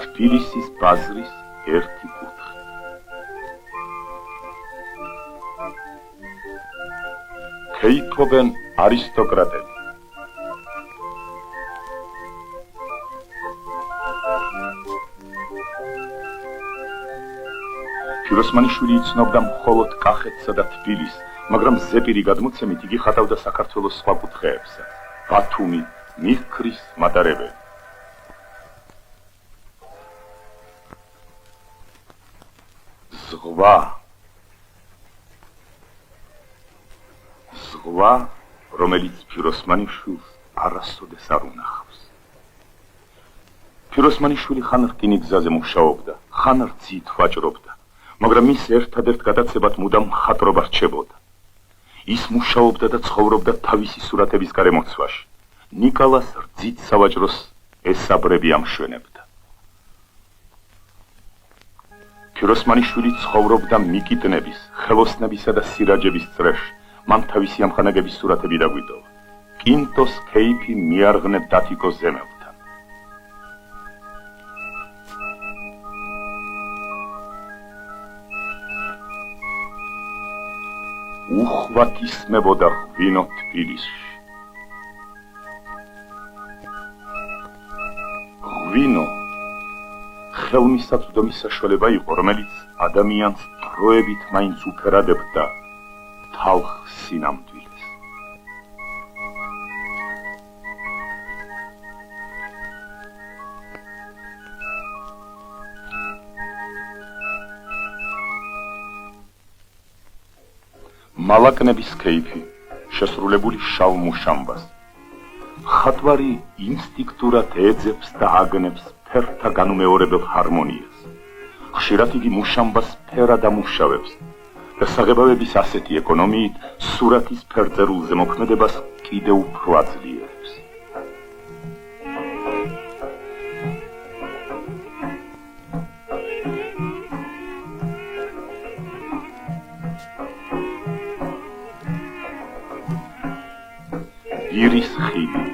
თბილისის ბაზრის ერთი კუთხე. ქეითობენ არისტოკრატები. ფიროსმანიშვილი იცნობდა მხოლოდ კახეთსა და თბილისს, მაგრამ ზეპირი გადმოცემით იგი ხატავდა საქართველოს სხვა კუთხეებსაც. ბათუმი, მიხქრის მატარებელი. ზღვა, რომელიც ფიროსმანიშვილს არასოდეს არ უნახავს. ფიროსმანიშვილი ხან რკინიგზაზე მუშაობდა, ხან რძით ვაჭრობდა, მაგრამ მის ერთადერთ გადაცებად მუდამ მხატვრობა რჩებოდა. ის მუშაობდა და ცხოვრობდა თავისი სურათების გარემოცვაში. ნიკალას რძით სავაჭროს ესაბრები ამშვენებდა. ფიროსმანიშვილი ცხოვრობდა მიკიტნების, ხელოსნებისა და სირაჯების წრეში. მან თავისი ამხანაგების სურათები დაგვიტოვა. კინტოს ქეიფი მიარღნებ დათიკოს ზემელთან. უხვად ისმებოდა ღვინო თბილისში. ღვინო ხელმისაწვდომი საშუალება იყო, რომელიც ადამიანს დროებით მაინც უფერადებდა თალხ სინამდვილეს. მალაკნების ქეიფი შესრულებული შავ მუშამბას. ხატვარი ინსტინქტურად ეძებს და აგნებს ფერთა განუმეორებელ ჰარმონიას. ხშირად იგი მუშამბას ფერად ამუშავებს და საღებავების ასეთი ეკონომიით სურათის ფერწერულზე მოქმედებას კიდევ უფრო აძლიერებს. ირის ხიდი.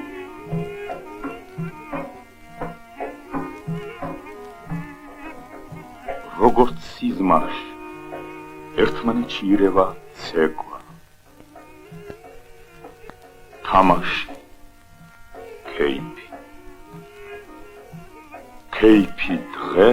როგორც სიზმარში ერთმანეთში ირევა ცეკვა. თამაში. ქეიფი. ქეიფი დღე